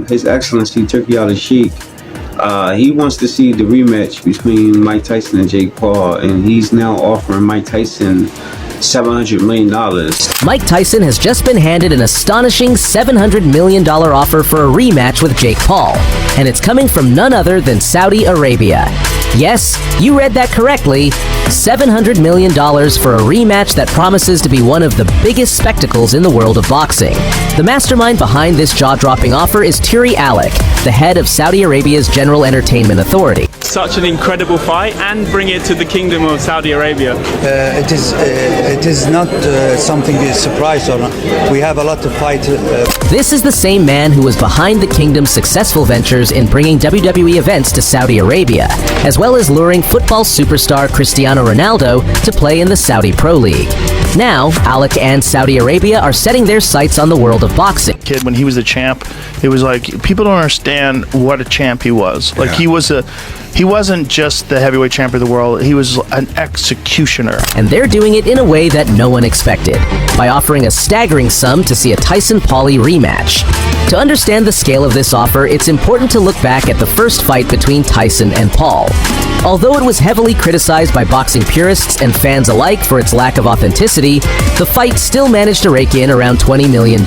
His Excellency Turkey Al-Sheikh, he wants to see the rematch between Mike Tyson and Jake Paul, and he's now offering Mike Tyson $700 million. Mike Tyson has just been handed an astonishing $700 million offer for a rematch with Jake Paul, and it's coming from none other than Saudi Arabia. Yes, you read that correctly. $700 million for a rematch that promises to be one of the biggest spectacles in the world of boxing. The mastermind behind this jaw-dropping offer is Turi Alec, the head of Saudi Arabia's General Entertainment Authority. Such an incredible fight, and bring it to the Kingdom of Saudi Arabia. It is not something to surprise on. We have a lot to fight. This is the same man who was behind the Kingdom's successful ventures in bringing WWE events to Saudi Arabia, as well as luring football superstar Cristiano Ronaldo to play in the Saudi Pro League. Now, Alec and Saudi Arabia are setting their sights on the world of boxing. Kid, when he was a champ, it was like people don't understand what a champ he was. Like he wasn't just the heavyweight champion of the world, he was an executioner. And they're doing it in a way that no one expected, by offering a staggering sum to see a Tyson-Pauly rematch. To understand the scale of this offer, it's important to look back at the first fight between Tyson and Paul. Although it was heavily criticized by boxing purists and fans alike for its lack of authenticity, the fight still managed to rake in around $20 million.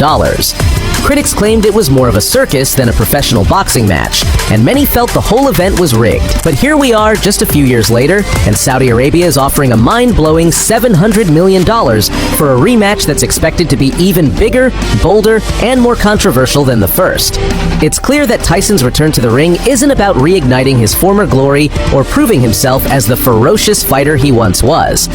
Critics claimed it was more of a circus than a professional boxing match, and many felt the whole event was rigged. But here we are just a few years later, and Saudi Arabia is offering a mind-blowing $700 million for a rematch that's expected to be even bigger, bolder, and more controversial than the first. It's clear that Tyson's return to the ring isn't about reigniting his former glory or proving himself as the ferocious fighter he once was.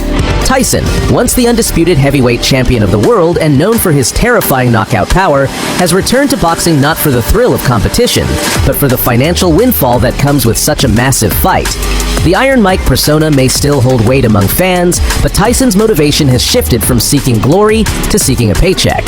Tyson, once the undisputed heavyweight champion of the world and known for his terrifying knockout power, has returned to boxing not for the thrill of competition, but for the financial windfall that comes with such a massive fight. The Iron Mike persona may still hold weight among fans, but Tyson's motivation has shifted from seeking glory to seeking a paycheck.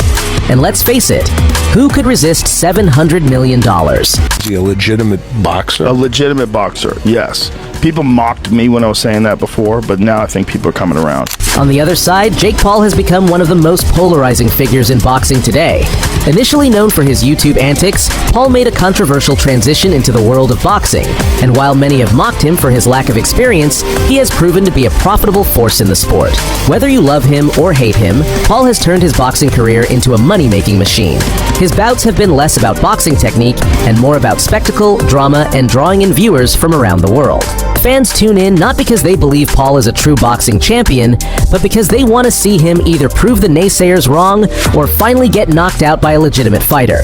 And let's face it, who could resist $700 million? Is he a legitimate boxer? A legitimate boxer, yes. People mocked me when I was saying that before, but now I think people are coming around. On the other side, Jake Paul has become one of the most polarizing figures in boxing today. Initially known for his YouTube antics, Paul made a controversial transition into the world of boxing, and while many have mocked him for his lack of experience, he has proven to be a profitable force in the sport. Whether you love him or hate him, Paul has turned his boxing career into a money-making machine. His bouts have been less about boxing technique and more about spectacle, drama, and drawing in viewers from around the world. Fans tune in not because they believe Paul is a true boxing champion, but because they want to see him either prove the naysayers wrong or finally get knocked out by a legitimate fighter.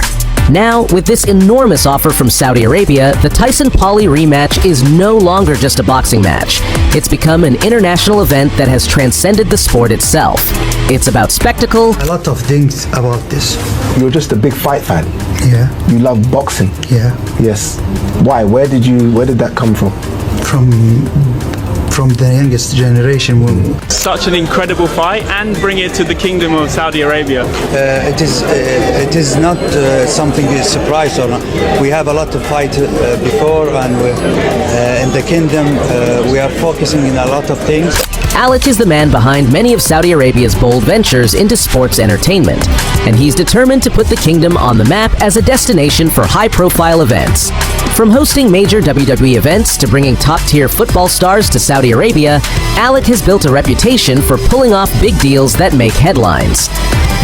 Now, with this enormous offer from Saudi Arabia, the Tyson-Pauly rematch is no longer just a boxing match. It's become an international event that has transcended the sport itself. It's about spectacle. A lot of things about this. You're just a big fight fan. Yeah. You love boxing. Yeah. Yes. Why? Where did that come from? From the youngest generation. Such an incredible fight, and bring it to the Kingdom of Saudi Arabia. It is not something to surprise on. We have a lot to fight before, and in the kingdom we are focusing on a lot of things. Alec is the man behind many of Saudi Arabia's bold ventures into sports entertainment, and he's determined to put the kingdom on the map as a destination for high-profile events. From hosting major WWE events to bringing top-tier football stars to Saudi Arabia, Alec has built a reputation for pulling off big deals that make headlines.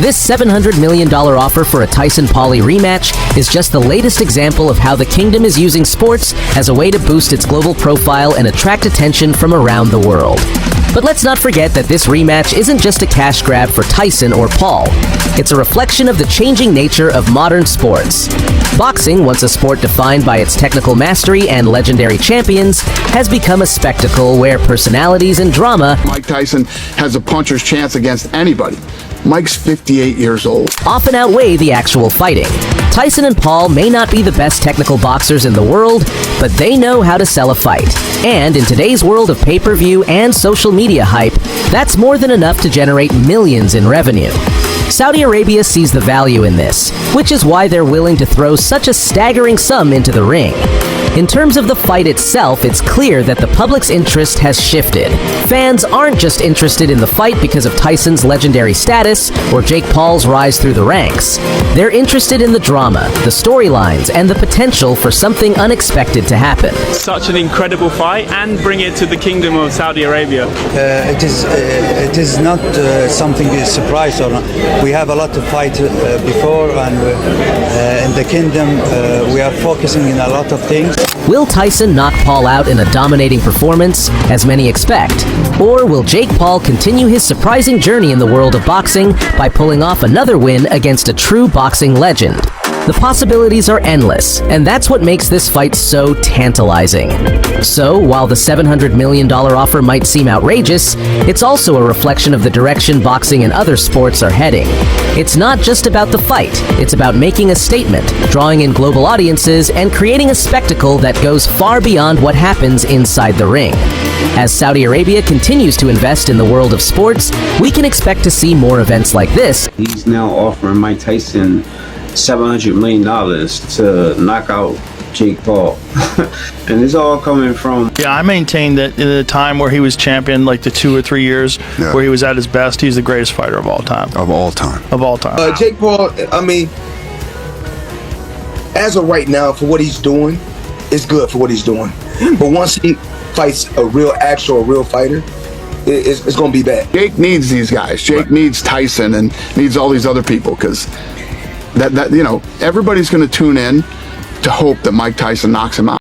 This $700 million offer for a Tyson-Pauly rematch is just the latest example of how the kingdom is using sports as a way to boost its global profile and attract attention from around the world. But let's not forget that this rematch isn't just a cash grab for Tyson or Paul. It's a reflection of the changing nature of modern sports. Boxing, once a sport defined by its technical mastery and legendary champions, has become a spectacle where personalities and drama Mike Tyson has a puncher's chance against anybody. Mike's 58 years old. Often outweigh the actual fighting. Tyson and Paul may not be the best technical boxers in the world, but they know how to sell a fight. And in today's world of pay-per-view and social media hype, that's more than enough to generate millions in revenue. Saudi Arabia sees the value in this, which is why they're willing to throw such a staggering sum into the ring. In terms of the fight itself, it's clear that the public's interest has shifted. Fans aren't just interested in the fight because of Tyson's legendary status or Jake Paul's rise through the ranks. They're interested in the drama, the storylines, and the potential for something unexpected to happen. Such an incredible fight, and bring it to the Kingdom of Saudi Arabia. It is not something is surprise or not. We have a lot of fight before, and in the Kingdom we are focusing in a lot of things. Will Tyson knock Paul out in a dominating performance, as many expect? Or will Jake Paul continue his surprising journey in the world of boxing by pulling off another win against a true boxing legend? The possibilities are endless, and that's what makes this fight so tantalizing. So, while the $700 million offer might seem outrageous, it's also a reflection of the direction boxing and other sports are heading. It's not just about the fight, it's about making a statement, drawing in global audiences, and creating a spectacle that goes far beyond what happens inside the ring. As Saudi Arabia continues to invest in the world of sports, we can expect to see more events like this. He's now offering Mike Tyson $700 million to knock out Jake Paul. And it's all coming from... Yeah, I maintain that in the time where he was champion, like the 2 or 3 years where he was at his best, he's the greatest fighter of all time. Of all time. Of all time. Jake Paul, I mean, as of right now, for what he's doing, it's good for what he's doing. But once he fights a real fighter, it's going to be bad. Jake needs these guys. Jake needs Tyson and needs all these other people, because that you know, everybody's going to tune in to hope that Mike Tyson knocks him out.